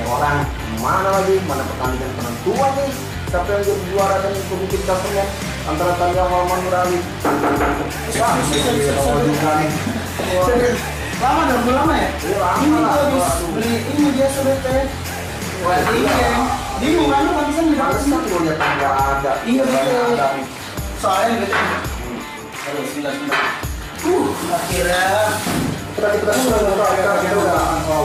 orang. Mana pertandingan penentuan nih, siapa yang jadi juara dan pemimpin klasemen antara Tamiya Hall sama Nur Ali. Wah, juga nih. Lama dong, belum lama ya? Lama lah. Beli ini dia sebetulnya. Wah, bingung kan lu pantesan di dalam Pantesan gue lihat nggak ada. Iya betul. Ada nih. Soalnya gitu. Aduh, sebentar. Akhirnya kita udah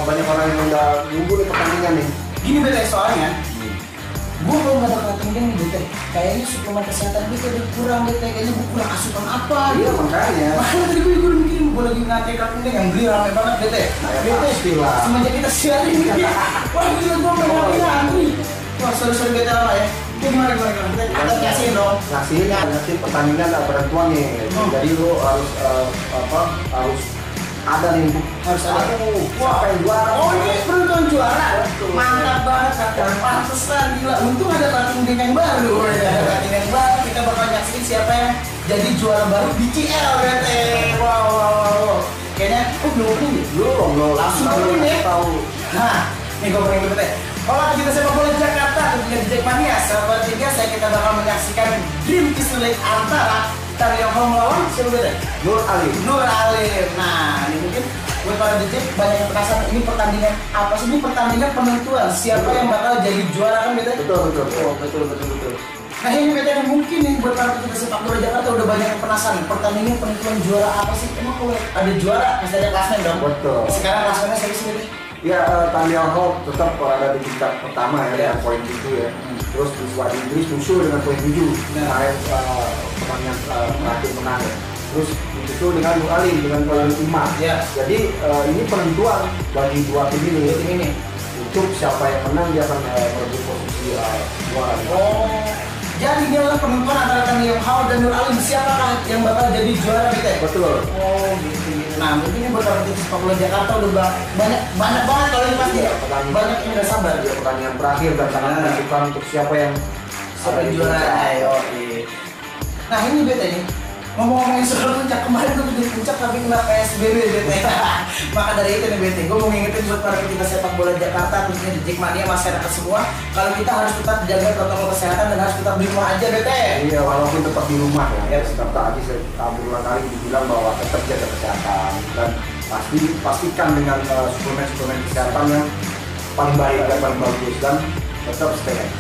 banyak orang yang udah nunggu nih pertandingan nih. gini bete soalnya. Gue kalau nggak bakal tinggal nih bete. Kayaknya suplemen kesehatan gue udah kurang bete. Kayaknya gue kurang asupan apa? Iya makanya. Makanya tadi gue mikirin gue lagi ngantri kartunya yang beli rame banget bete. Pasti lah. Semenjak kita siarin nih. Wah gila gue pengen ngantri. Wah sorry bete lama ya. Gimana kita kasihin dong. Ngasih pertandingan penentuan nih. Jadi lu harus harus ada nih, harus ada. Siapa yang juara? Oh ini penentuan juara. Mantap banget kan. Pantesan gila. Untung ada pertandingan yang baru. Ada pertandingan yang baru. Kita bakal nyaksiin siapa yang jadi juara baru di CL bete. Wow. Kayaknya belum langsung dulu ya. Tahu. Nah, nih gue pengen bete. Kalau kita sepak bola Jakarta tentunya di Jackmania, seperti biasa kita bakal menyaksikan Dream Kiss League antara Tamiya Hall melawan siapa beda? Nur Ali. Nah, ini mungkin buat para DJ banyak yang penasaran ini pertandingan apa sih? Ini pertandingan penentuan siapa yang bakal jadi juara kan beda? Betul. Nah ini beda mungkin nih buat para pecinta sepak bola Jakarta udah banyak yang penasaran pertandingan penentuan juara apa sih? Emang kalau ada juara pasti ada klasmen dong? Betul. Sekarang klasmennya siapa sih beda? Ya, Tamiya Hall tetap berada di tingkat pertama ya, dengan poin 7 ya. Terus di Swadi Inggris musuh dengan poin 7. Kemarin pertandingan terakhir menang ya. Terus disusul dengan Nur Ali dengan poin 5. Ya. Jadi ini penentuan bagi dua tim ini. Untuk siapa yang menang dia akan merebut posisi juara. Oh, jadi ini adalah penentuan antara Tamiya Hall dan Nur Ali. Siapakah yang bakal jadi juara kita? Betul. Oh gitu. Nah mungkin ini buat orang sepak bola Jakarta udah banyak banget kalau ini pasti ya. Banyak yang udah sabar. Ya, pertandingan terakhir dan sangat menentukan untuk siapa yang juara. Ayo. Nah ini bete nih. Ngomong-ngomongin soal puncak, kemarin gue di puncak tapi kena PSBB bete. Maka dari itu nih bete, gue mau ngingetin buat para pecinta sepak bola Jakarta, khususnya di Jackmania masyarakat semua, kalau kita harus tetap jaga protokol kesehatan dan harus tetap di rumah aja bete. Iya, walaupun tetap di rumah ya. Tetap tadi saya berulang kali dibilang bahwa tetap jaga kesehatan dan pastikan dengan suplemen kesehatan yang paling baik dan paling bagus dan tetap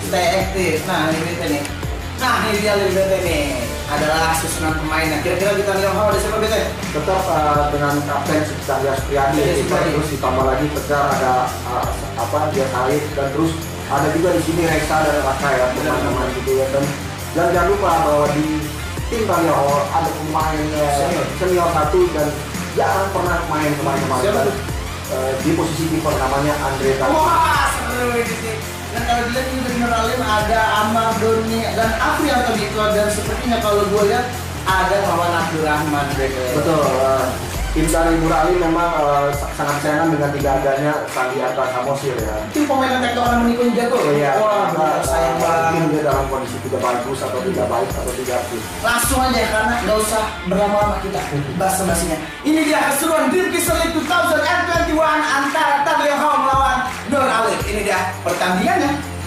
stay active. Nah ini bete nih. Nah ini dia lebih bete nih. Adalah susunan pemainnya. Kira-kira kita lihat ada siapa bete? Tetap dengan kapten Cahya Supriyadi. Terus ditambah lagi Tegar ada dia Salih dan terus ada juga di sini Reksa dan Raka ya teman-teman gitu ya dan jangan lupa bahwa di tim Tamiya Hall ada pemain senior satu dan jarang pernah main kemarin-kemarin di posisi kiper namanya Andre Tani. Wah seru ini. Dan kalau dilihat ini dari Nur Ali ada Amar Doni dan Afrianto gitu dan sepertinya kalau gue lihat ada Mawan Abdurrahman Betul. Tim dari Nur Ali memang sangat sayang dengan tidak adanya Sandiaga Samosir ya. Tim pemain yang tektokan menikung jago. Iya. Wah sayang banget. Mungkin dia dalam kondisi tidak bagus atau tidak baik atau tidak fit. Langsung aja karena nggak usah berlama-lama kita basa-basinya. Ini dia keseruan Dream Kiss League 2021 antara Tamiya Hall melawan Nur Ali. Ini dia pertandingannya.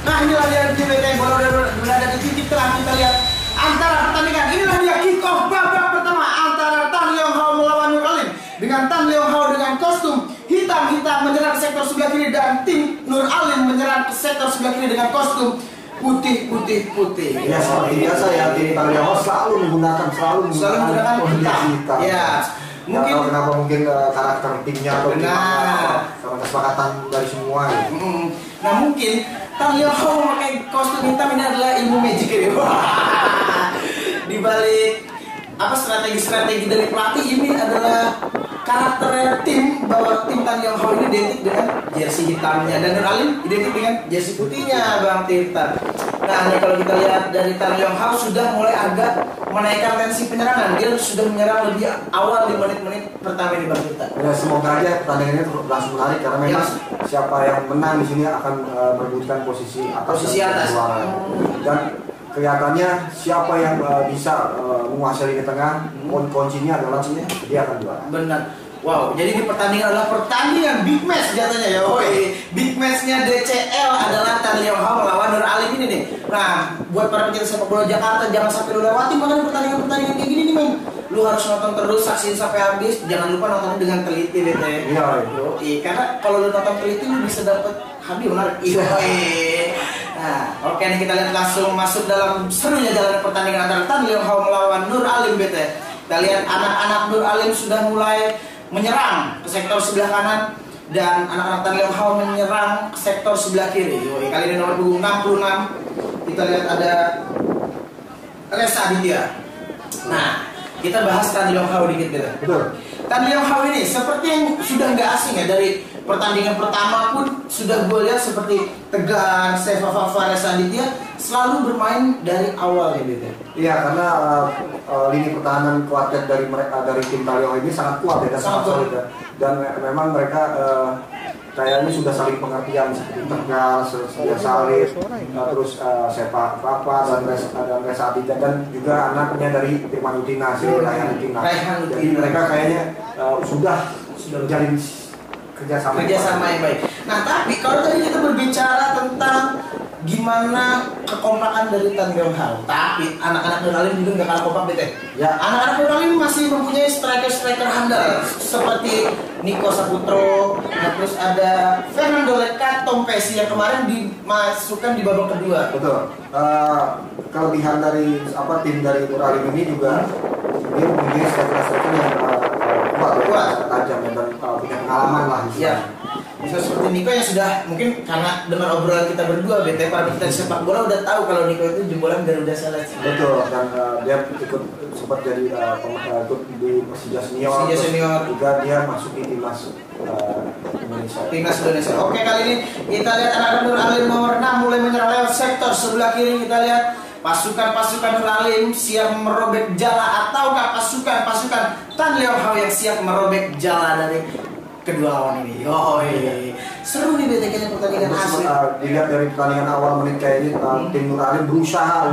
Nah inilah dia di BT bola berada di titik tengah kita lihat antara pertandingan. Inilah dia kick off babak pertama antara Tan Leong Hao melawan Nur Ali dengan Tan Leong Hao dengan kostum hitam menyerang ke sektor sebelah kiri dan tim Nur Ali menyerang ke sektor sebelah kiri dengan kostum putih. Ya seperti biasa ya tim Tan Leong Hao selalu menggunakan hitam. Ya. Mungkin karakter timnya atau sama kesepakatan dari semua gitu. Nah mungkin Tan Leong Hao memakai kostum hitam ini adalah ilmu magic ya. Di balik strategi dari pelatih ini adalah karakter tim bahwa tim Tan Leong Hao ini identik dengan jersey hitamnya dan Nur Alim identik dengan jersey putihnya Bang Tirta. Nah ini kalau kita lihat dari Tan Leong Hao sudah mulai agak menaikkan tensi penyerangan. Dia sudah menyerang lebih awal di menit-menit pertama ini Bang Tirta. Ya semoga aja pertandingan ini berlangsung menarik karena memang siapa yang menang di sini akan merebutkan posisi atas. Dan kelihatannya siapa yang bisa menguasai di tengah, kuncinya adalah dia akan juara. Benar. Wow, jadi di pertandingan adalah pertandingan big match jatuhnya ya. Big matchnya DCL adalah Tan Leong Hao melawan Nur Alim ini nih. Nah, buat para pecinta sepak bola Jakarta jangan sampai lu lewati makanya pertandingan kayak gini nih, men. Lu harus nonton terus, saksiin sampai habis. Jangan lupa nonton dengan teliti gitu ya. Iya. Karena kalau lu nonton teliti lu bisa dapet menarik. Iya. Nah, oke nih kita lihat langsung masuk dalam serunya jalan pertandingan antara Tan Leong Hao melawan Nur Alim BT. Kita lihat anak-anak Nur Alim sudah mulai menyerang ke sektor sebelah kanan dan anak-anak Tan Leong Hao menyerang ke sektor sebelah kiri. Kali ini nomor punggung 66. Kita lihat ada Reza Aditya. Nah, kita bahas Tan Leong Hao dikit gitu. Betul. Tan Leong Hao ini seperti yang sudah nggak asing ya, dari pertandingan pertama pun sudah gue lihat seperti Tegar, Seva Fafa, Reza Aditya selalu bermain dari awal gitu. Iya, karena lini pertahanan kuartet dari mereka, dari tim Tan Leong ini sangat kuat ya, dan sangat solid ya. Dan memang mereka kayaknya sudah saling pengertian seperti Tegar, Sedia Salib, terus Seva Fafa dan Reza Aditya dan juga anaknya dari Firman Utina, Rayhan Utina. Jadi mereka kayaknya sudah menjalin kerjasama yang baik. Nah, tapi kalau tadi kita berbicara tentang gimana kekompakan dari Tan Leong Hao, tapi anak-anak Nur Alim juga nggak kalah kompak BT. Ya, anak-anak Nur Alim masih mempunyai striker handal seperti Niko Saputro, terus ada Fernando Lecat, Tom Pesi yang kemarin dimasukkan di babak kedua. Betul. Kelebihan dari tim dari Nur Alim ini juga dia mempunyai striker yang kuat, tajam dan punya pengalaman lah. Iya. Bisa seperti Niko yang sudah mungkin karena dengan obrolan kita berdua, BT para kita sepak bola udah tahu kalau Niko itu jebolan Garuda Select. Betul, dan dia sempat jadi ikut di Persija Senior. Juga dia masuk di timnas Indonesia. Oke, kali ini kita lihat anak-anak Nur Alim nomor 6 mulai menyerang lewat sektor sebelah kiri. Kita lihat pasukan Nur Alim siap merobek jala ataukah pasukan Tan Leong Hao yang siap merobek jala dari kedua lawan ini. Seru nih BT kayaknya pertandingan asli. Dilihat dari pertandingan awal menit kayak ini, tim Nur Alim berusaha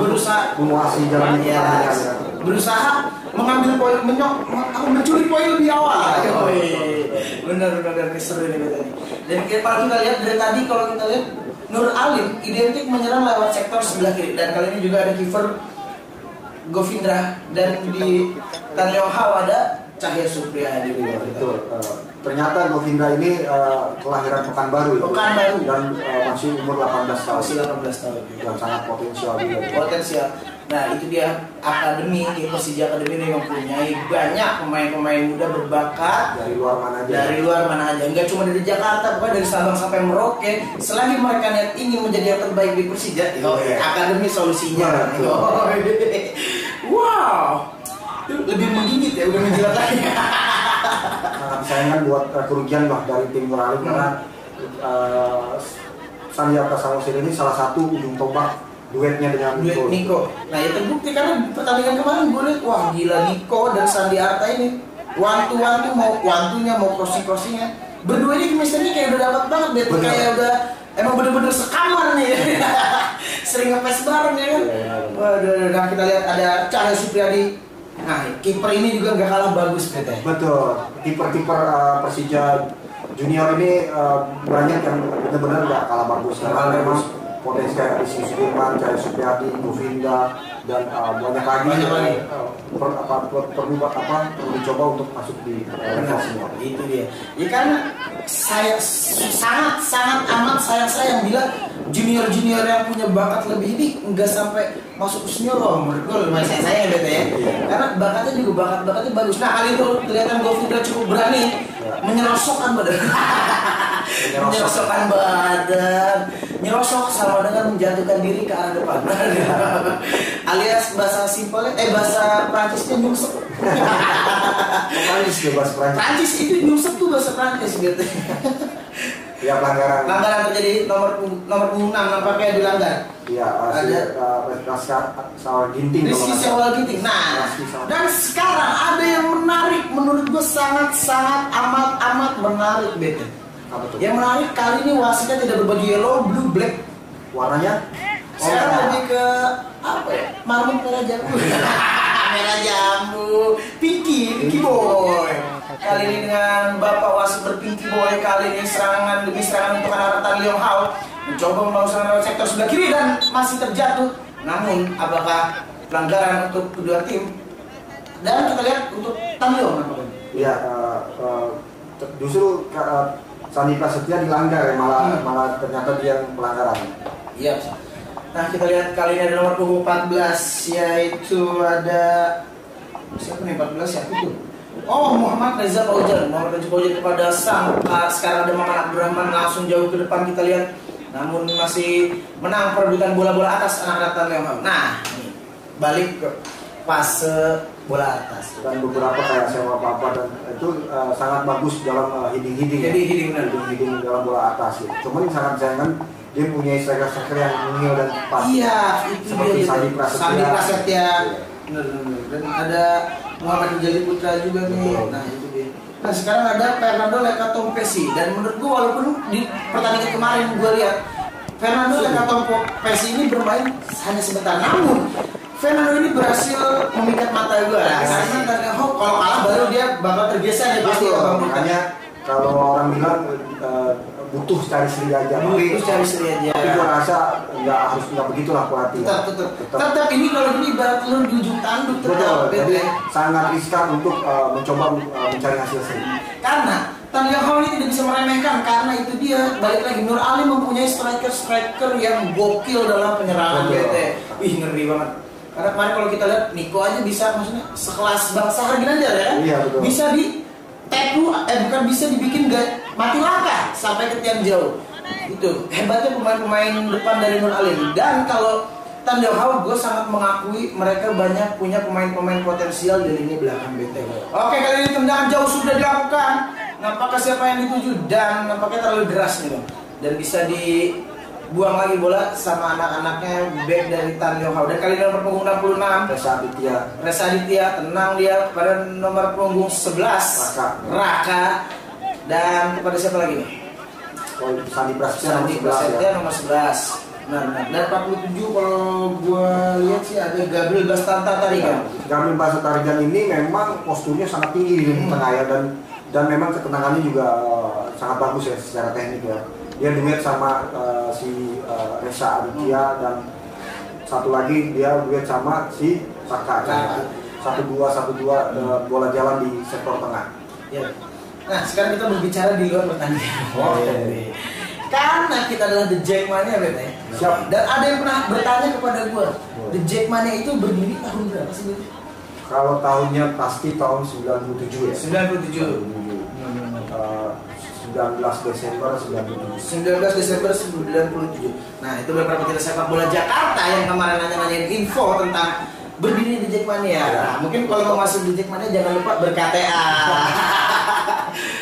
menguasai jalan pertandingan. Berusaha mengambil poin, mencuri poin lebih awal. Benar seru nih BT. Dan kalau kita lihat dari tadi, kalau kita lihat Nur Alim identik menyerang lewat sektor sebelah kiri, dan kali ini juga ada kiper Govindra, dan di Tan Leong Hao ada Cahya Supriyadi. Betul. Ternyata Govindra ini kelahiran Pekanbaru dan masih umur 18 tahun. Dan sangat potensial juga. Nah, itu dia akademi, Persija Akademi ini mempunyai banyak pemain-pemain muda berbakat dari luar mana aja. Enggak cuma dari Jakarta, bukan dari Sabang sampai Merauke. Selagi mereka niat ingin menjadi yang terbaik di Persija, akademi solusinya. Wow. Lebih menggigit ya, udah menjilat lagi. Sangat sayangkan buat kerugian dari tim Nur Alim karena Sandiaga Samosir ini salah satu ujung tombak duetnya dengan Niko. Nah, ya terbukti karena pertandingan kemarin gue lihat, wah gila Niko dan Sandi Arta ini wantu-wantu, mau wantunya mau crossing-crossingnya. Berdua ini chemistry-nya kayak udah dapat banget deh, kayak udah emang bener-bener sekamar nih. Sering ngepes bareng ya kan. Waduh, nah kita lihat ada Cahya Supriyadi. Nah, kiper ini juga nggak kalah bagus BT. Betul. Kiper Persija Junior ini banyak yang benar-benar nggak kalah bagus karena memang potensi kayak Rizky Sudirman, Cahya Supriyadi, Govinda dan banyak lagi perlu dicoba untuk masuk di senior. Itu dia. Ya kan saya sangat amat sayang bila junior yang punya bakat lebih ini nggak sampai masuk ke senior. Menurut gue lumayan sayang BT ya. Karena bakatnya juga bakatnya bagus. Nah, kali itu kelihatan Govinda cukup berani menyerosokkan badan. Nyerosok sama dengan menjatuhkan diri ke arah depan. Alias bahasa simpelnya bahasa Prancisnya nyungsep. Prancis ya bahasa Prancis. Prancis itu nyusep tuh bahasa Prancis gitu. Ya pelanggaran. Pelanggaran terjadi nomor punggung 6 nampaknya dilanggar. Iya, soal ginting. Rizky Syawal ginting. Nah, dan sekarang ada yang menarik menurut gue sangat-sangat amat menarik bete. Apa tuh? Yang menarik kali ini wasitnya tidak berbaju yellow, blue, black. Warnanya? Sekarang lebih ke apa ya? Marmut merah jambu. Merah jambu. Pinky boy. Kali ini dengan Bapak wasit berpinky boy, kali ini serangan demi serangan untuk anak Tan Leong Hao mencoba membangun serangan lewat sektor sebelah kiri dan masih terjatuh. Namun apakah pelanggaran untuk kedua tim? Dan kita lihat untuk Tan Leong nampaknya. Iya, justru Sandi Prasetya dilanggar ya, malah ternyata dia yang pelanggaran. Iya. Nah kita lihat kali ini ada nomor punggung 14, yaitu ada siapa nih 14 siapa itu? Oh, Muhammad Reza Paujan. Muhammad Reza Paujan kepada sang sekarang ada Maman Abdurrahman langsung jauh ke depan kita lihat. Namun masih menang perebutan bola-bola atas anak Tan Leong Hao. Nah, ini balik ke fase bola atas. Dan beberapa kayak Sewa Papa dan itu sangat bagus dalam heading. Jadi heading dalam bola atas. Ya. Cuman yang sangat sayangkan dia punya striker yang mungil dan cepat. Iya, itu seperti dia. Sandi Prasetya. Sandi Prasetya. Benar. Dan ada Muhammad Rijali Putra juga nih. Betul. Nah, itu dia. Nah, sekarang ada Fernando Lekatompesi dan menurut gua walaupun di pertandingan kemarin gua lihat Fernando Lekatompesi ini bermain hanya sebentar, namun Fernando ini berhasil memikat mata gua. Karena kalau kalah baru dia bakal terbiasa ya pasti. Makanya kalau orang bilang butuh cari seri aja, tapi gua rasa nggak begitulah pelatih. Tetap ini kalau ini ibarat lu di ujung tanduk tetap. Jadi sangat riskan untuk mencoba mencari hasil seri. Karena Tan Leong Hao ini tidak bisa meremehkan, karena itu dia balik lagi Nur Ali mempunyai striker yang gokil dalam penyerangan BT. Wih, ngeri banget. Karena kemarin kalau kita lihat Niko aja bisa, maksudnya sekelas Bang Sahar Ginanjar ya kan? Iya, betul. Bisa di tackle, bukan bisa dibikin mati langkah sampai ke tiang jauh. Itu hebatnya pemain-pemain depan dari Nur Ali. Dan kalau Tan Leong Hao, gue sangat mengakui mereka banyak punya pemain-pemain potensial di lini belakang BT. Oke, kali ini tendangan jauh sudah dilakukan. Nampaknya siapa yang dituju dan nampaknya terlalu deras nih Bang. Dan bisa dibuang lagi bola sama anak-anaknya back dari Tan Leong Hao. Dan kali ini nomor punggung 66 Reza Aditya tenang dia kepada nomor punggung 11 Raka. Dan kepada siapa lagi nih? Sandi Prasetya nomor 11. Nah, dan 47 kalau gua lihat sih ada Gabriel Bastanta Tarigan. Gabriel Bastanta Tarigan ini memang posturnya sangat tinggi di tengah ya, dan memang ketenangannya juga sangat bagus ya secara teknik ya. Dia duet sama si Reza Aditya dan satu lagi dia duet sama si Saka. 1-2 bola jalan di sektor tengah. Ya. Nah, sekarang kita berbicara di luar pertandingan. Karena kita adalah The Jackmania bete. Siap. Dan ada yang pernah bertanya kepada gue, The Jackmania itu berdiri tahun berapa sih? Kalau tahunnya pasti tahun 97 ya. 97. 19 Desember 97. 19 Desember 97. Nah, itu beberapa kita sepak bola Jakarta yang kemarin nanya-nanyain info tentang berdiri di Jackmania. Nah, mungkin kalau mau masuk di Jackmania jangan lupa ber-KTA.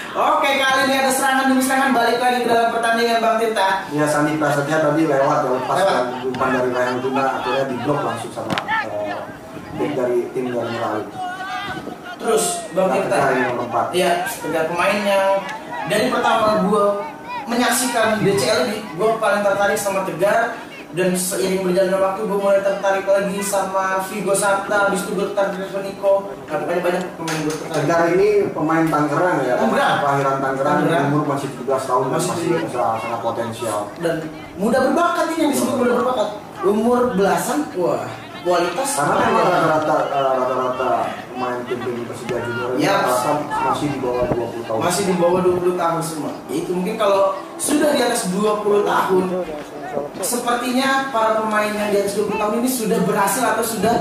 Oke, kali ini ada serangan demi serangan, balik lagi ke dalam pertandingan Bang Tirta. Ya, Sandi Prasetya tadi lewat pas umpan dari Ryan Luna, akhirnya diblok langsung sama back dari tim dari Merali. Terus Bang Tirta, ya, sekedar pemain yang dari pertama gue menyaksikan DCL ini, gue paling tertarik sama Tegar. Dan seiring berjalannya waktu gue mulai tertarik lagi sama Vigo Sabta, habis itu gue tertarik sama Niko. Nah, pokoknya banyak pemain gue tertarik. Tegar ini pemain Tangerang ya, kelahiran Tangerang, umur masih 17 tahun, masih sangat potensial. Dan muda berbakat ini yang disebut muda berbakat. Umur belasan, wah, kualitas. Karena memang rata-rata pemain tim Persija Junior ini masih di bawah 20 tahun. Masih di bawah 20 tahun semua. Itu mungkin kalau sudah di atas 20 tahun, sepertinya para pemain yang di atas 20 tahun ini sudah berhasil atau sudah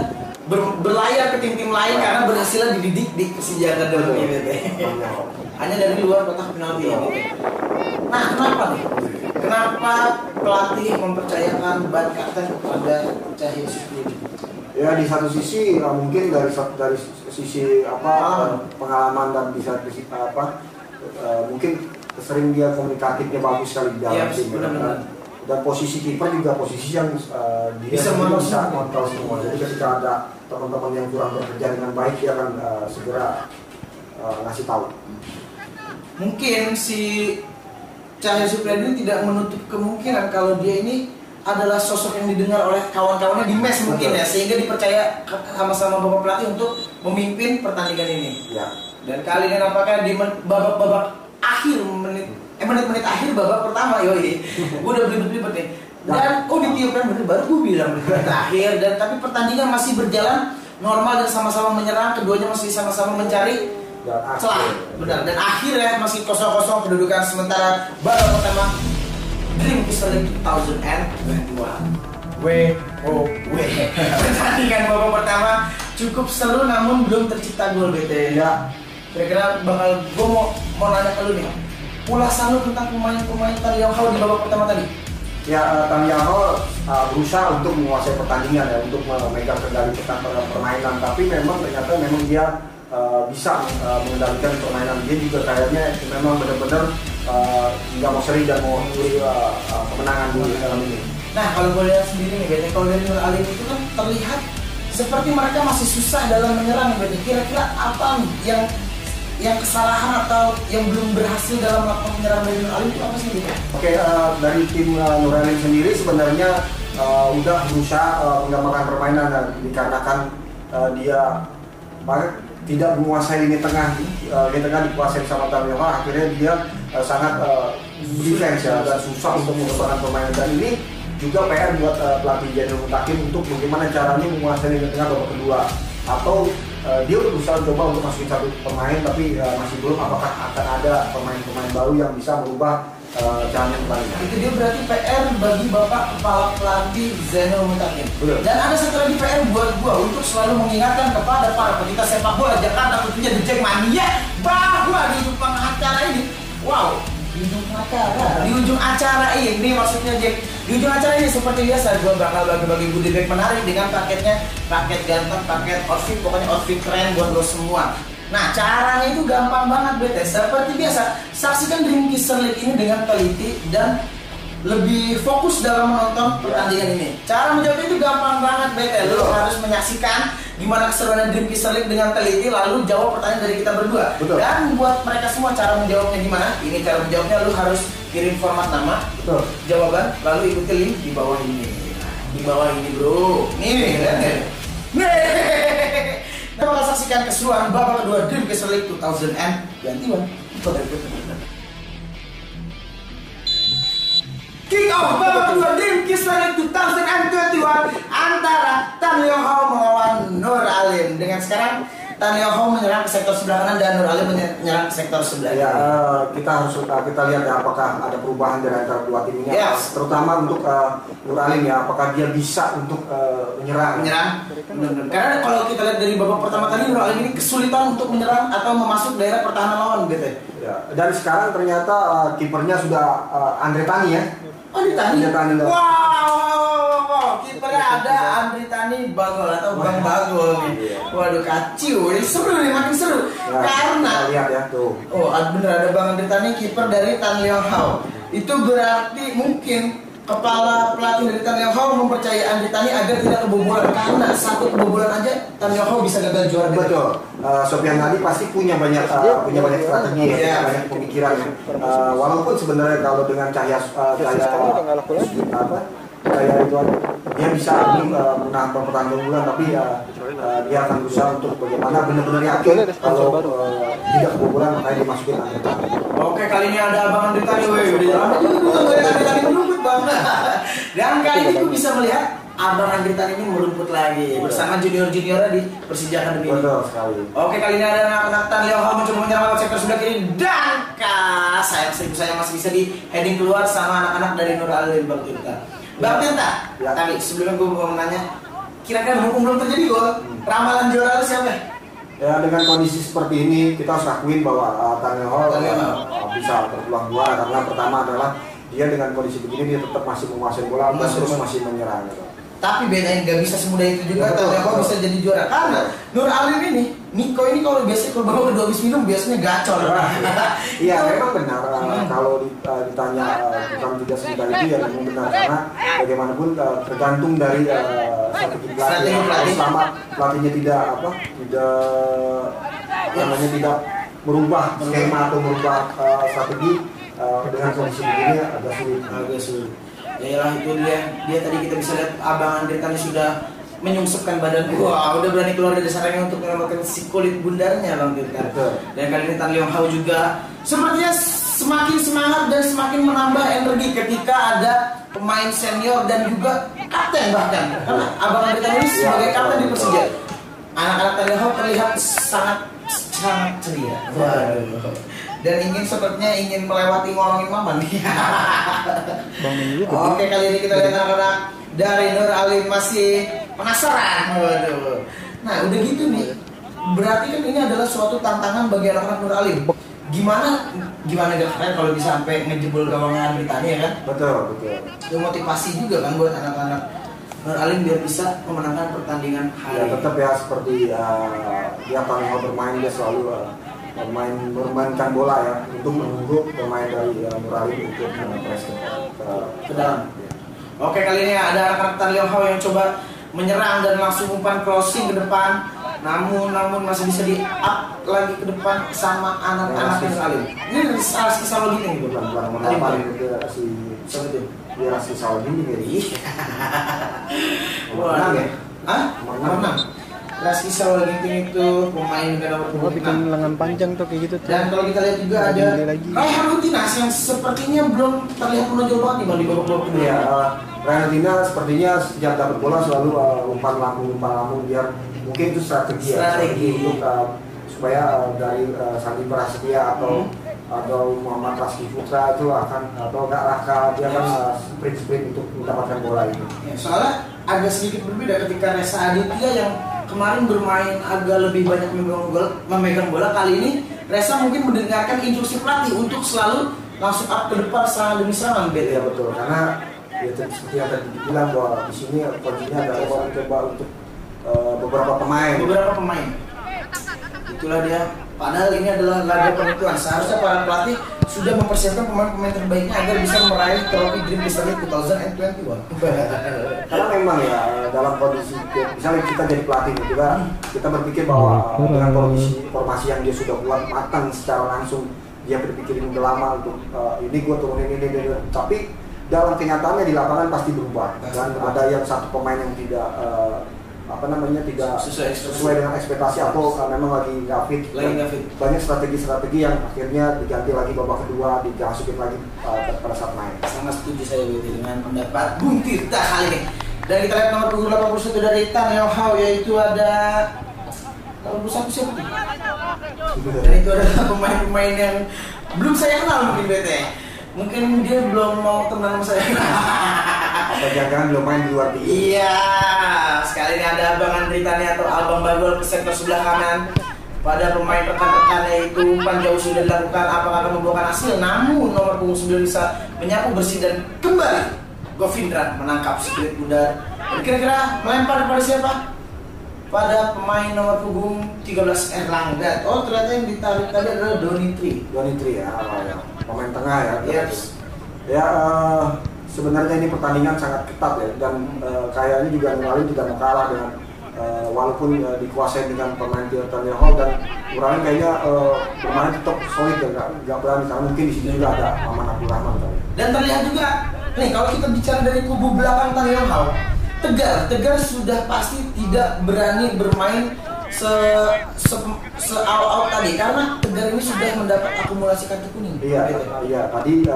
berlayar ke tim-tim lain karena berhasil dididik di Persija Academy. Hanya dari luar kotak penalti. Nah, kenapa nih? Kenapa pelatih mempercayakan ban kapten kepada Cahyo Supriyadi? Ya di satu sisi mungkin dari sisi pengalaman dan bisa mungkin sering dia komunikatifnya bagus sekali di dalam tim. Dan posisi kiper juga posisi yang dia bisa kontrol semua. Jadi ketika ada teman-teman yang kurang bekerja dengan baik, dia akan segera ngasih tahu. Mungkin si Cahya Supriyadi tidak menutup kemungkinan kalau dia ini adalah sosok yang didengar oleh kawan-kawannya di mes mungkin ya, sehingga dipercaya sama-sama bapak pelatih untuk memimpin pertandingan ini. Ya. Dan kali ini apakah di babak akhir menit-menit akhir babak pertama, gue udah belibet-belibet nih. Dan ditiupkan baru gue bilang menit akhir, dan tapi pertandingan masih berjalan normal dan sama-sama menyerang, keduanya masih sama-sama mencari celah. Benar. Dan akhirnya masih 0-0 kedudukan sementara babak pertama Dream Kisah League 2021. Pertandingan babak pertama cukup seru namun belum tercipta gol BT. Ya. Kira-kira gue mau nanya ke lu nih, ulasan lu tentang pemain-pemain Tan Leong Hao di babak pertama tadi. Ya, Tan Leong Hao berusaha untuk menguasai pertandingan ya, untuk memegang kendali permainan, tapi memang ternyata dia bisa mengendalikan permainan. Dia juga kayaknya memang benar-benar nggak mau seri dan mau mencuri kemenangan di dalam ini. Nah, kalau gue lihat sendiri nih, BT, kalau dari Nur Alim itu kan terlihat seperti mereka masih susah dalam menyerang, BT. Kira-kira apa yang kesalahan atau yang belum berhasil dalam melakukan penyerang dari Nur Alim itu apa sih, BT? Oke, dari tim Nur Alim sendiri sebenarnya udah berusaha menggambarkan permainan, dan dikarenakan dia tidak menguasai lini tengah dikuasai sama Tan Leong Hao, akhirnya dia sangat defense ya, dan susah untuk mengembangkan permainan. Dan ini juga PR buat pelatih Jainul Mutakin untuk bagaimana caranya menguasai lini tengah babak kedua, atau dia udah berusaha coba untuk masukin satu pemain, tapi masih belum. Apakah akan ada pemain-pemain baru yang bisa merubah caranya pertandingan? Itu dia berarti PR bagi Bapak Kepala Pelatih Jainul Mutakin. Dan ada satu lagi PR buat gua untuk selalu mengingatkan kepada para pecinta sepak bola Jakarta, tentunya The Jackmania, bahwa di ujung acara ini, di ujung acara ini maksudnya Jack, di ujung acara ini seperti biasa gua bakal bagi-bagi goodie bag menarik dengan paket ganteng, paket outfit, pokoknya outfit keren buat lo semua. Nah, caranya itu gampang banget, BT. Seperti biasa, saksikan Dream Kisah League ini dengan teliti dan lebih fokus dalam menonton pertandingan ini. Cara menjawabnya itu gampang banget, BT. Lo harus menyaksikan gimana keseruan Dream Kisah League dengan teliti, lalu jawab pertanyaan dari kita berdua. Betul. Dan buat mereka semua, cara menjawabnya gimana? Ini cara menjawabnya, lo harus kirim format nama, jawaban, lalu ikuti link di bawah ini. Di bawah ini, bro. Nih. Kita bakal saksikan keseruan babak kedua Dream Kisah League 2021. Kick off babak kedua Dream Kisah League 2021 antara Tan Leong Hao melawan Nur Alim. Dengan sekarang Tan Leong Hao menyerang ke sektor sebelah kanan dan Nur Alim menyerang ke sektor sebelah kiri. Kita lihat ya apakah ada perubahan dari antara dua tim ini. Terutama untuk Nur Alim ya, apakah dia bisa untuk menyerang. Karena kalau kita lihat dari babak pertama tadi, Nur Alim ini kesulitan untuk menyerang atau memasuk daerah pertahanan lawan, BT. Ya, dan sekarang ternyata kipernya sudah Andre Tani ya. Andre Tani. Wow, kipernya ada Andre Tani Bagol atau Bang Bagol nih. Waduh, kacau. Ini seru nih, makin seru. Ya, karena lihat ya tuh. Oh, bener ada Bang Andre Tani, kiper dari Tan Leong Hao. Itu berarti mungkin kepala pelatih dari Tan Leong Hao mempercayai Andre Tani agar tidak kebobolan, karena satu kebobolan aja Tan Leong Hao bisa gagal juara. Betul. Sofian tadi pasti punya banyak strategi ya, banyak pemikiran ya. Walaupun sebenarnya kalau dengan kayak itu dia bisa menang pertandingan, tapi dia akan berusaha untuk bagaimana benar-benar yakin kalau tidak kebobolan makanya dimasukin Andre Tani. Oke, kali ini ada Abang Andre Tani, udah lama juga Andre Tani merumput banget. Dan kali ini gue bisa melihat Abang Andre Tani ini merumput lagi bersama junior-juniornya di Persija Academy. Betul sekali. Oke, kali ini ada anak-anak Tan Leong Hao mencoba menyerang lewat sektor sebelah kiri, dan sayang masih bisa di heading keluar sama anak-anak dari Nur Alim Bang Tirta. Bang Tirta, tadi sebelumnya gue mau menanya, kira-kira mumpung belum terjadi gol, ramalan juara siapa? Ya, dengan kondisi seperti ini kita harus akuin bahwa Tan Leong Hao bisa terpeluang juara, karena pertama adalah dia dengan kondisi begini dia tetap masih menguasai bola, terus masih menyerang gitu. Tapi bedanya nggak bisa semudah itu juga. Tanyo bisa jadi juara karena Nur Alim ini, Niko ini kalau biasanya kalau baru udah habis minum biasanya gacor. Iya, memang benar. Kalau ditanya bukan juga semudah itu ya memang benar karena bagaimanapun tergantung dari strategi pelatih. Selama pelatihnya tidak tidak merubah skema atau merubah strategi dengan kondisi begini agak sulit. Ya itu dia tadi kita bisa lihat Abang Andre tadi sudah menyungsupkan badan. Wah, udah berani keluar dari sarangnya untuk menyelamatkan si kulit bundarnya Bang Tirta. Dan kali ini Tan Leong Hao juga sepertinya semakin semangat dan semakin menambah energi ketika ada pemain senior dan juga kapten bahkan. Karena Abang Andre tadi sebagai kapten di Persija, anak-anak Tan Leong Hao terlihat sangat ceria. Dan sepertinya ingin melewati ngolongin Maman. Oke, kali ini kita lihat anak-anak dari Nur Alim masih penasaran. Waduh. Nah, udah gitu nih. Berarti kan ini adalah suatu tantangan bagi anak-anak Nur Alim. Gimana gak keren kalau bisa sampai ngejebol gawangan Britania kan? Betul. Itu motivasi juga kan buat anak-anak Nur Alim biar bisa memenangkan pertandingan hari. Ya tetap ya seperti dia paling mau bermain dia selalu memainkan bola ya untuk menunggu pemain dari Nur Alim untuk press ke dalam. Oke, kali ini ada anak-anak Tan Leong Hao yang coba menyerang dan langsung umpan crossing ke depan. Namun masih bisa di up lagi ke depan sama anak-anak Nur Alim. Ini kisah logiknya gitu. Bukan menapa itu si seperti itu. Dia rasi Saudi nih. Menang ya? Menang. Rizky Sawalginting itu pemain negara bikin lengan panjang tuh kayak gitu tuh. Dan kalau kita lihat juga ada Raihan Rutinas yang sepertinya belum terlihat menonjol banget di babak kedua. Iya, Raihan Rutinas sepertinya sejak dapat bola selalu umpan lambung biar mungkin itu strategi untuk supaya dari Sandi Prasetya atau Muhammad Rizky Putra itu akan atau enggak Raka dia akan sprint untuk mendapatkan bola ini. Ya, soalnya agak sedikit berbeda ketika Reza Aditya yang kemarin bermain agak lebih banyak memegang bola. Kali ini Reza mungkin mendengarkan instruksi pelatih untuk selalu langsung up ke depan serangan demi serangan. Ya betul, karena ya seperti yang tadi dibilang bahwa di sini kuncinya adalah coba untuk beberapa pemain. Itulah dia. Padahal ini adalah laga penentuan. Seharusnya para pelatih sudah mempersiapkan pemain-pemain terbaiknya agar bisa meraih trofi Dream Pister League 2021. Karena memang ya dalam kondisi misalnya kita jadi pelatih juga kita berpikir bahwa dengan formasi yang dia sudah buat matang secara langsung dia berpikir udah lama untuk ini gua turunin ini. Tapi dalam kenyataannya di lapangan pasti berubah dan ada yang satu pemain yang tidak tidak sesuai dengan ekspektasi atau memang lagi nggak fit. Banyak strategi yang akhirnya diganti lagi babak kedua, dimasukin lagi pada saat main. Sangat setuju saya dengan pendapat Bung Tirta kali ini. Dan kita lihat nomor punggung 81 dari Tan Leong Hao, yaitu ada 81 siapa? Dan itu adalah pemain-pemain yang belum saya kenal mungkin BT. Mungkin dia belum mau teman sama saya. Atau jangan belum main di luar tinggi. Iya, sekali ini ada Abang Andri Tani atau Abang Bagol ke sektor sebelah kanan. Pada pemain rekan-rekannya itu umpan jauh sudah dilakukan, apakah akan membuahkan hasil? Namun nomor punggung 9 bisa menyapu bersih dan kembali Govindran menangkap split bundar. Kira-kira melempar kepada siapa? Pada pemain nomor punggung 13 Erlangga. Oh, ternyata yang ditarik tadi adalah Donitri ya, pemain tengah ya. Yes. Ya sebenarnya ini pertandingan sangat ketat ya dan kayaknya juga Nur tidak mau kalah dengan walaupun dikuasai dengan pemain Tan Leong Hao dan Nur Alim kayaknya bermain tetap solid dan nggak berani karena mungkin di sini juga ada Aman Abdul Rahman dan terlihat juga nih kalau kita bicara dari kubu belakang Tan Leong Hao, Tegar sudah pasti tidak berani bermain se-out tadi karena Tegar ini sudah mendapat akumulasi kartu kuning. Iya. Tadi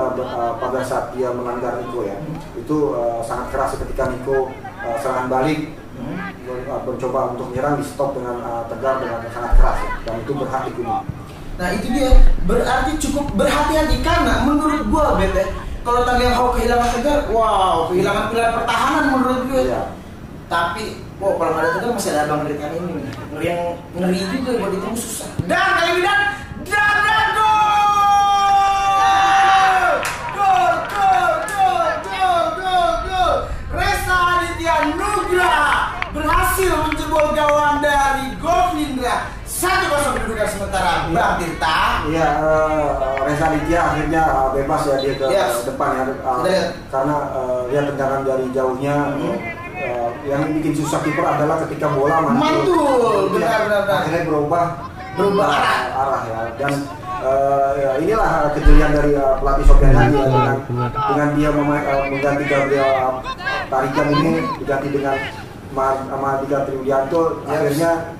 pada saat dia melanggar Niko ya, itu sangat keras ketika Niko serangan balik mencoba untuk menyerang di stop dengan Tegar dengan sangat keras ya, dan itu berhati kuning. Nah itu dia berarti cukup berhati-hati karena menurut gua Bete kalau Tan Leong Hao kehilangan Tegar, wow kehilangan pilar pertahanan menurut gue. Iya. Tapi kalau ada Tegar masih ada Abang Ritan ini yang ngeri juga buat ditemu susah. Dan kali ini dan gol Reza Aditya Ya, Reza Aditya akhirnya bebas ya dia ke depan ya, karena dia tendangan dari jauhnya. Yang bikin susah kiper adalah ketika bola mantul, benar. Akhirnya berubah arah ya, dan ya, inilah kejelian dari pelatih Sofyan Hadi ya, dengan dia mengganti Gabriel Tarigan ini diganti dengan Mardika Triwidianto, akhirnya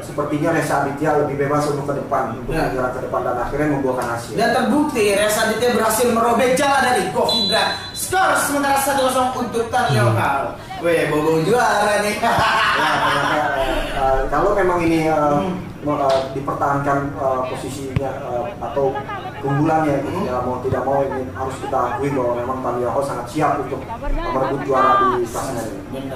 sepertinya Reza Aditya lebih bebas untuk ke depan, untuk bergerak ke depan, dan akhirnya membuahkan hasil. Dan terbukti Reza Aditya berhasil merobek jalan dari Govindra. Skor sementara 1-0 untuk Tan Leong Hao. Weh, bobo juara nih. Ya, ternyata kalau memang ini dipertahankan posisinya atau keunggulannya, ya mau tidak mau ini harus kita akui bahwa memang Tan Leong Hao sangat siap untuk merebut juara di klasemen ini.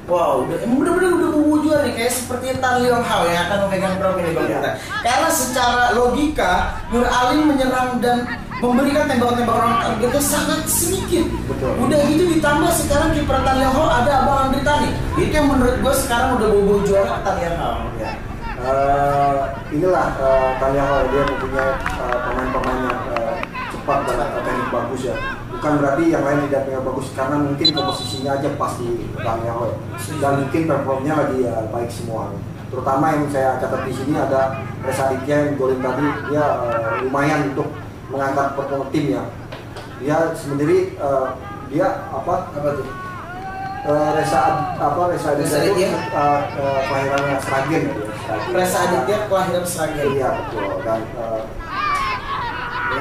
Wow, benar-benar udah bobo juara nih, kayak seperti Tan Leong Hao yang akan memegang trofi ini Bang Kita. Karena secara logika Nur Alim menyerang dan memberikan tembakan-tembakan targetnya sangat sedikit. Betul. Udah gitu ditambah sekarang kiper Tan Leong Hao ada Abang Andri Tani. Itu yang menurut gue sekarang udah bobo juara Tan Leong Hao. Ya. Inilah Tan Leong Hao, dia mempunyai pemain-pemain yang cepat dan teknik bagus ya. Bukan berarti yang lain tidak punya bagus, karena mungkin komposisinya aja pas di Tan Leong Hao. Dan mungkin performnya lagi baik semua. Terutama yang saya catat di sini ada Reza Aditya yang golin tadi, dia lumayan untuk mengangkat performa tim ya. Dia sendiri dia apa tuh? Reza Aditya itu kelahiran Sragen ya. Reza Aditya kelahiran Sragen. Iya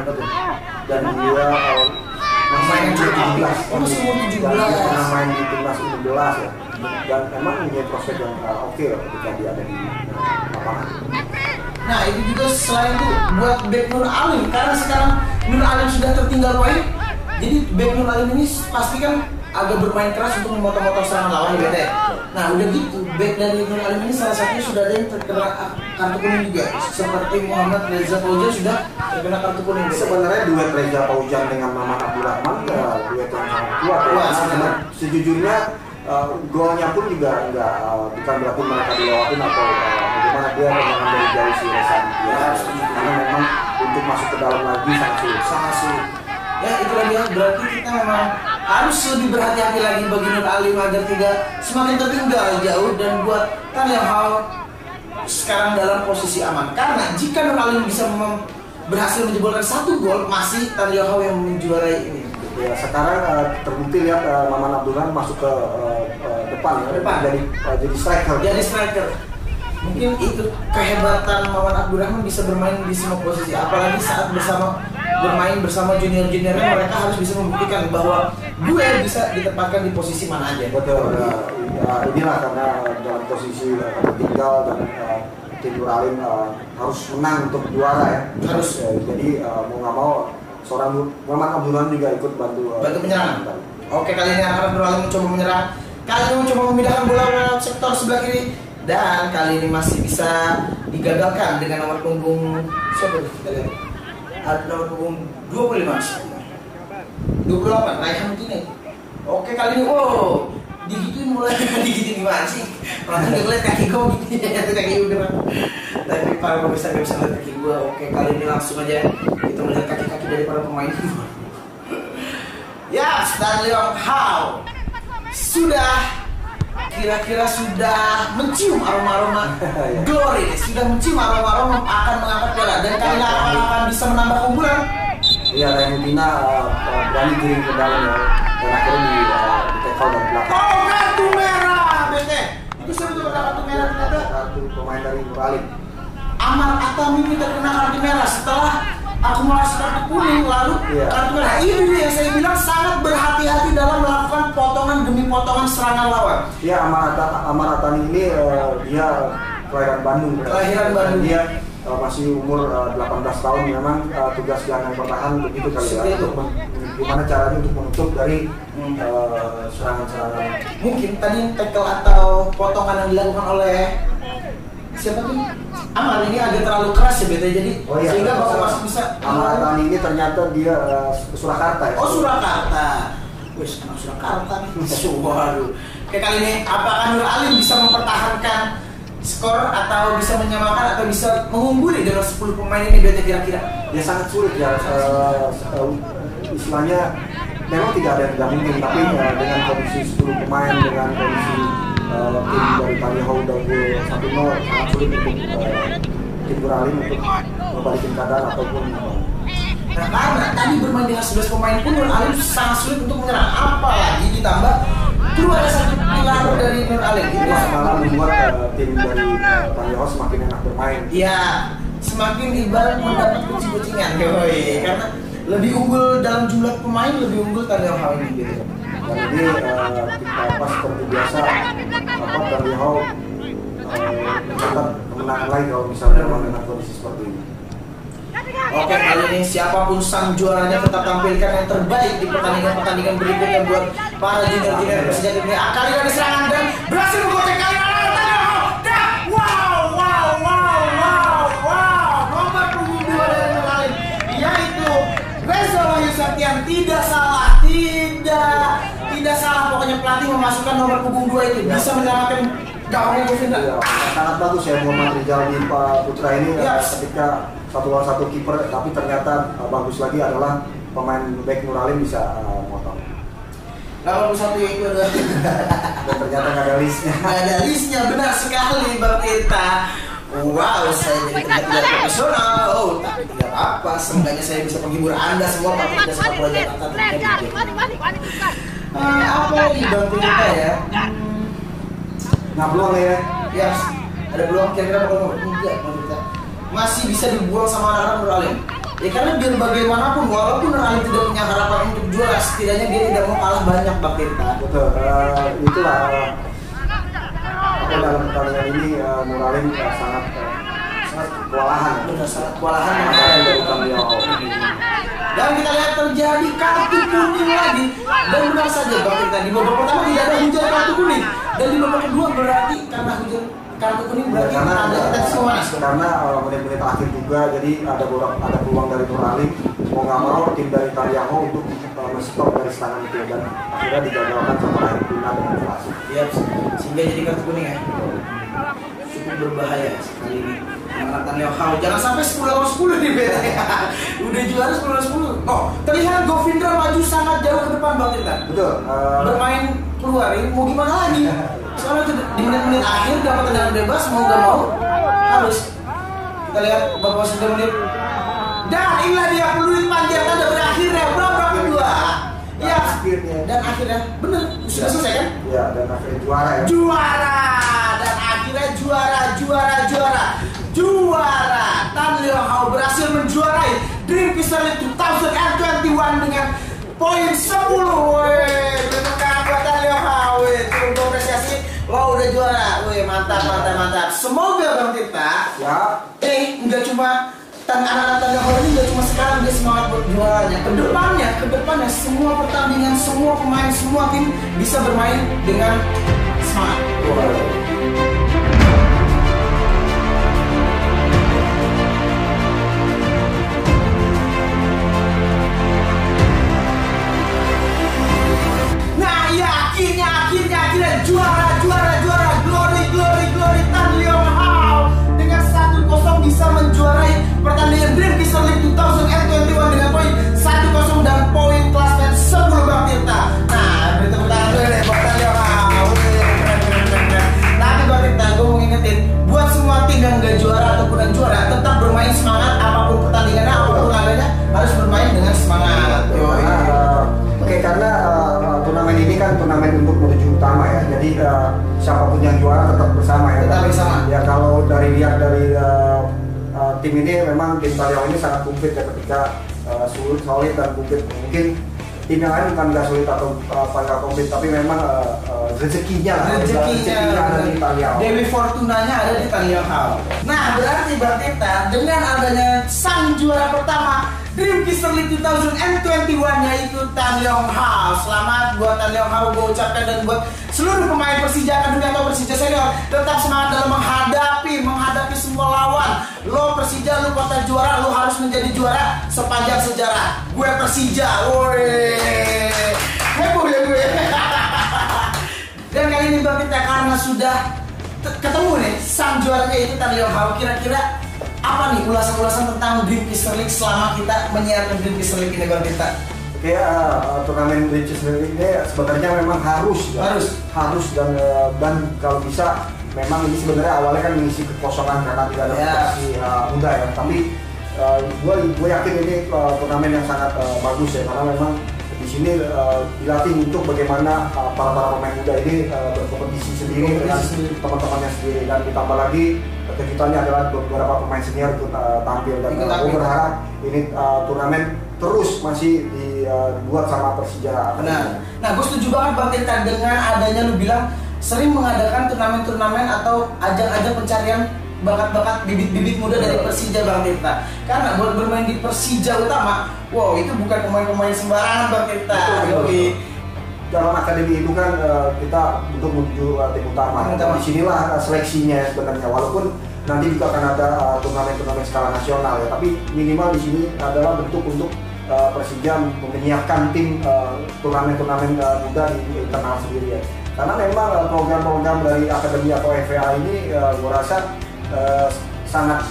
betul, dan dia main 17. Masih umur 17. Dia pernah main di timnas U16 ya. Dan emang punya prospek yang oke loh ketika dia ada di lapangan. Nah itu juga selain itu buat bek Nur Alim, karena sekarang Nur Alim sudah tertinggal poin. Jadi bek Nur Alim ini pasti kan agak bermain keras untuk memotong-motong serangan lawan ya. Nah udah gitu bek dari Nur Alim ini salah satunya sudah ada yang terkena kartu kuning juga, seperti Muhammad Reza Paujan sudah terkena kartu kuning. Sebenarnya duet Reza Paujan dengan Maman Abdurrahman duet yang sangat kuat. Sejujurnya golnya pun juga bukan berarti mereka dilewatin atau bagaimana, dia tendangan dari jauh si Reza Aditya, karena memang untuk masuk ke dalam lagi sangat sulit. Ya itulah dia, berarti kita memang harus lebih berhati-hati lagi bagi Nur Alim agar tidak semakin tertinggal jauh, dan buat Tan Leong Hao sekarang dalam posisi aman. Karena jika Nur Alim bisa berhasil menjebolkan 1 gol, masih Tan Leong Hao yang menjuarai ini. Ya sekarang terbukti lihat Maman Abdurrahman masuk ke depan jadi striker. Jadi striker. Mungkin itu kehebatan Maman Abdurrahman bisa bermain di semua posisi, apalagi saat bermain bersama junior-juniornya, mereka harus bisa membuktikan bahwa gue bisa ditempatkan di posisi mana aja. Betul. Ya, inilah karena dalam posisi tertinggal dan tim Nur Alim harus menang untuk juara ya. Harus. Jadi mau nggak mau seorang Maman Abdurrahman juga ikut bantu penyerangan. Oke, kali ini akan Nur Alim mencoba menyerang. Kali ini mencoba memindahkan bola ke sektor sebelah kiri, dan kali ini masih bisa digagalkan dengan nomor punggung siapa tuh? Kita lihat. Ada nomor punggung 25. 28 Raihan Mutine. Oke, kali ini digituin mulai digituin gimana sih? Orang nggak ngeliat kaki gue gitu ya, kaki gue gerak. Tapi para pemirsa nggak bisa ngeliat kaki gue. Oke, kali ini langsung aja kita melihat kaki-kaki dari para pemain. Ya, Tan Leong Hao sudah kira-kira sudah mencium aroma-aroma glory, sudah mencium aroma-aroma akan mengangkat bola, dan kali ini akan bisa menambah keunggulan. Iya, Raimutina berani kirim ke dalam ya, dan akhirnya di tackle dari belakang. Oh, kartu merah, bete. Itu sebetulnya kartu merah ternyata. Kartu pemain dari Nur Alim. Amar Atamimi terkena kartu merah setelah akumulasi kartu kuning, lalu kartu merah. Ini dia yang saya bilang sangat berhati-hati dalam melakukan potongan demi potongan serangan lawan. Iya, Amar Atani ini dia kelahiran Bandung. Kelahiran Bandung. Dia masih umur 18 tahun, memang tugas gelandang bertahan begitu kali ya, untuk gimana caranya untuk menutup dari serangan-serangan. Mungkin tadi tackle atau potongan yang dilakukan oleh siapa tuh? Amar ini agak terlalu keras ya bete, jadi sehingga bapak masih bisa. Amar Atani ini ternyata dia Surakarta ya. Oh, Surakarta. Wes, anak Surakarta nih. Waduh. Kayak kali ini apakah Nur Alim bisa mempertahankan skor atau bisa menyamakan atau bisa mengungguli dengan 10 pemain ini BT kira-kira? Ya sangat sulit ya, istilahnya memang tidak ada yang tidak mungkin, tapi dengan kondisi 10 pemain, dengan kondisi tim dari Taliaho udah gol 1-0, sangat sulit untuk tim Nuralim untuk membalikin keadaan ataupun Nah, karena tadi bermain dengan 11 pemain pun Nuralim sangat sulit untuk menyerang, apalagi ditambah keluar ada satu pilar dari Nuralim. ini malah membuat tim dari Taliaho semakin enak bermain. Iya, semakin ibarat mendapat kucing-kucingan, karena lebih unggul dalam jumlah pemain, lebih unggul Taliaho ini gitu. Dan ini kita seperti biasa Taliaho mencatat kemenangan lagi kalau misalnya dengan kondisi seperti ini. Oke, kali ini siapapun sang juaranya tetap tampilkan yang terbaik di pertandingan berikutnya buat para junior Persija ini. Kali ini serangan dan berhasil menggocek kali ini. Nomor punggung 2 dari Nuralim yaitu Reza Wahyu Septian. Tidak salah pokoknya pelatih memasukkan nomor punggung 2 itu bisa menyelamatkan gawangnya Govindra. Ya, sangat bagus ya Muhammad Rizal di Putra ini ketika 1 lawan 1 kiper, tapi ternyata bagus lagi adalah pemain back Nuralim bisa motong. 81 ya itu adalah Dan ternyata nggak ada listnya. nggak ada listnya, benar sekali Bang Tirta. Wow, saya jadi terlihat tidak profesional. Oh, tapi tidak apa, seenggaknya saya bisa menghibur Anda semua tapi tidak sepak bola Jakarta. Apa lagi Bang Tirta ya? Nah peluang ya. Ya, ada peluang kira-kira bakal enggak Bang Tirta. Masih bisa dibuang sama anak-anak Nuralim. Ya karena biar bagaimanapun, walaupun Nuralim tidak punya harapan untuk juara, setidaknya dia tidak mau kalah banyak Bang Tirta. Betul, itulah dalam pertandingan ini Nuralim sangat kewalahan. Benar, sangat kewalahan Dari Taliaho. Dan kita lihat terjadi kartu kuning lagi. Dan benar saja Bang Tirta, di babak pertama tidak ada hujan kartu kuning. Dan di babak kedua berarti karena hujan kartu kuning berarti ada intensi memanas. Karena menit-menit akhir juga, jadi ada peluang dari Nuralim mau nggak mau tim dari Taliaho untuk men-stop dari serangan itu, dan akhirnya digagalkan sama Herpina dengan keras. Iya, sehingga jadi kartu kuning ya. Cukup berbahaya sekali ini. Anak Taliaho jangan sampai 10 lawan 10 di BT. Udah juara 10 lawan 10. Oh, terlihat Govindra maju sangat jauh ke depan Bang Tirta. Betul. Bermain keluar, ini mau gimana lagi? Soalnya di menit-menit akhir dapat tendangan bebas, mau nggak mau harus. Kita lihat beberapa menit. Dan inilah dia peluit panjang tanda berakhir ya, babak kedua. Ya, akhirnya. Dan akhirnya bener sudah selesai kan? Ya, dan akhirnya juara ya. Juara dan akhirnya juara. Taliaho berhasil menjuarai Dream Kisser League 2021 dengan poin 10. Berkat buat Taliaho. Untuk apresiasi, lo udah juara. Mantap. Semoga Bang Tirta Ya. nggak cuma anak-anak Taliaho ini nggak cuma sekarang dia semangat buat juaranya. Kedepannya semua pertandingan, semua pemain, semua tim bisa bermain dengan semangat. Nah, ya akhirnya juara. Glory Taliaho dengan 1-0 bisa menjuarai pertandingan Dream Kisser League 2021 dengan poin 1-0 dan poin klasmen 10 Bang Tirta. Nah, beri tepuk tangan dulu deh buat Taliaho. Tapi Bang Tirta, gue mau ngingetin buat semua tim yang gak juara ataupun yang juara, tetap bermain semangat, apapun pertandingannya, apapun adanya, harus bermain dengan semangat. Oke, karena turnamen ini kan turnamen untuk menuju utama ya, jadi siapapun yang juara tetap bersama ya. Tetap bersama. Ya kalau lihat dari tim ini, memang tim Taliaho ini sangat komplit ya, ketika solid dan komplit. Mungkin tim yang lain bukan nggak solid atau nggak komplit, tapi memang rezekinya ada di Taliaho. Dewi Fortunanya ada di Taliaho. Nah, berarti Bang Tirta, dengan adanya sang juara pertama Dream Kisser League 2021 yaitu Taliaho. Selamat buat Taliaho, gue ucapkan, dan buat seluruh pemain Persija Akademi atau Persija Senior, tetap semangat dalam menghadapi semua lawan. Lo Persija, lo kota juara, lo harus menjadi juara sepanjang sejarah. Gue Persija, woi, heboh ya gue. Dan kali ini Bang Tirta, karena sudah ketemu nih sang juaranya itu Tan Leong Hao. Kira-kira apa nih ulasan-ulasan tentang Dream Kister League selama kita menyiarkan Dream Kister League ini, Bang Tirta? Oke, turnamen Dream Kister League ini sebenarnya memang harus dan kalau bisa memang ini sebenarnya awalnya kan mengisi kekosongan karena tidak ada pemain muda ya. Tapi gue yakin ini turnamen yang sangat bagus ya, karena memang di sini dilatih untuk bagaimana para pemain muda ini berkompetisi sendiri dengan teman-temannya sendiri, dan ditambah lagi kejutannya adalah beberapa pemain senior ikut tampil, dan gue berharap ini turnamen terus masih dibuat sama Persija. Benar. Nah, gue setuju banget Bang Tirta dengan adanya lu bilang sering mengadakan turnamen-turnamen atau ajang-ajang pencarian bakat-bakat bibit-bibit muda dari Persija, Bang Tirta. Karena buat bermain di Persija Utama, wow, itu bukan pemain-pemain sembarangan, Bang Tirta. Dalam akademi itu kan kita untuk menuju tim utama. Di sinilah seleksinya sebenarnya, walaupun nanti juga akan ada turnamen-turnamen skala nasional ya, tapi minimal di sini adalah bentuk untuk Persija menyiapkan tim turnamen-turnamen muda di internal sendiri ya. Karena memang program-program dari akademi atau FA ini gue rasa sangat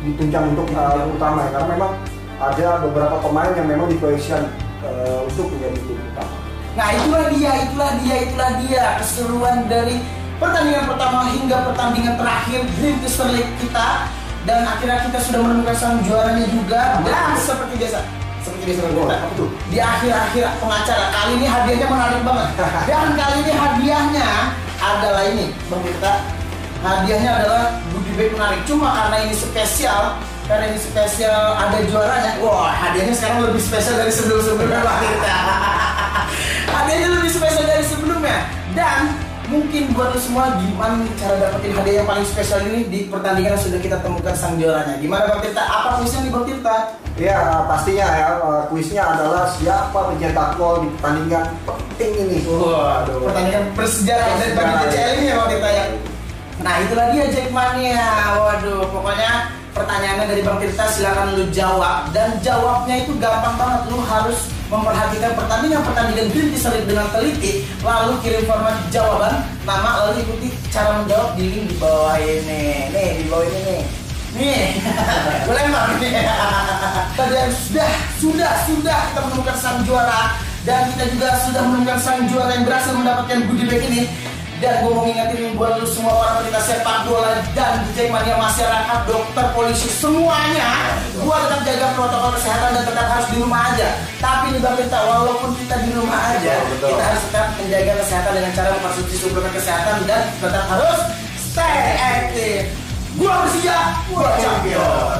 ditunjang untuk utama ya, karena memang ada beberapa pemain yang memang diproyeksikan untuk menjadi tim utama. Nah, itulah dia keseruan dari pertandingan pertama hingga pertandingan terakhir Dream Kister League kita, dan akhirnya kita sudah menemukan sang juaranya juga. Dan seperti biasa di akhir-akhir pengacara kali ini hadiahnya menarik banget. Dan kali ini hadiahnya adalah ini, Bang Tirta. Hadiahnya adalah goodie bag menarik. Cuma karena ini spesial ada juaranya. Wah, hadiahnya sekarang lebih spesial dari sebelum-sebelumnya, Bang Tirta. Hadiahnya lebih spesial dari sebelumnya. Dan mungkin buat lo semua, gimana cara dapetin hadiah yang paling spesial ini di pertandingan yang sudah kita temukan sang juaranya. Gimana Bang Tirta? Apa kuisnya nih Bang Tirta? Ya pastinya ya, kuisnya adalah siapa pencetak gol di pertandingan penting ini. Waduh, pertandingan bersejarah dari bagi JCL ini ya Bang Tirta ya. Nah, itulah dia Jackmania. Waduh, pokoknya pertanyaannya dari Bang Tirta silakan lu jawab, dan jawabnya itu gampang banget. Lu harus memperhatikan pertandingan Dream Kister League dengan teliti, lalu kirim format jawaban, nama, lalu ikuti cara menjawab di link di bawah ini. Nih, di bawah ini nih. Boleh Bang? Dan sudah kita menemukan sang juara, dan kita juga sudah menemukan sang juara yang berhasil mendapatkan goodie bag ini. Dan gue mau ngingetin buat lu semua para pecinta sepak bola dan Jackmania, masyarakat, dokter, polisi, semuanya, gua tetap jaga protokol kesehatan dan tetap harus di rumah aja. Tapi nih Bang Tirta, walaupun kita di rumah aja, kita harus tetap menjaga kesehatan dengan cara mengkonsumsi suplemen kesehatan dan tetap harus stay active. Gua Persija, gua champion.